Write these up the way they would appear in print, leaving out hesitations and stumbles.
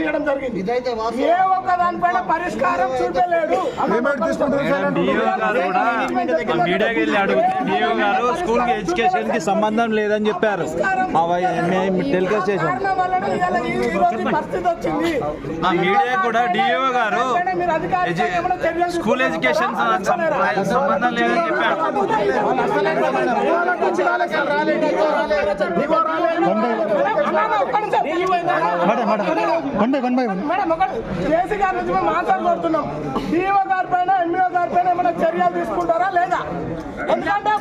చేయడం జరిగింది. ఏ ఒక్క దానిపైన పరిష్కారం చూపలేడు. స్కూల్ ఎడ్యుకేషన్ కి సంబంధం లేదని చెప్పారు. మీడియా కూడా డిఓ గారు స్కూల్ ఎడ్యుకేషన్ సంబంధం లేదని చెప్పారు. కేసీ గారి నుంచి మేము మాట్లాడుకుంటున్నాం. డిఓ గారి పైన ఎంఈఓ గారి పైన ఏమైనా చర్యలు తీసుకుంటారా లేదా? ఎందుకంటే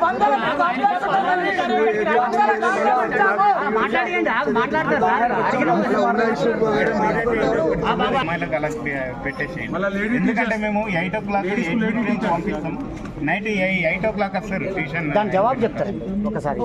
ఎందుకంటే మేము 8 o'clock పంపిస్తాం. నైట్ 8 o'clock వస్తారు. జవాబు చెప్తారు ఒకసారి.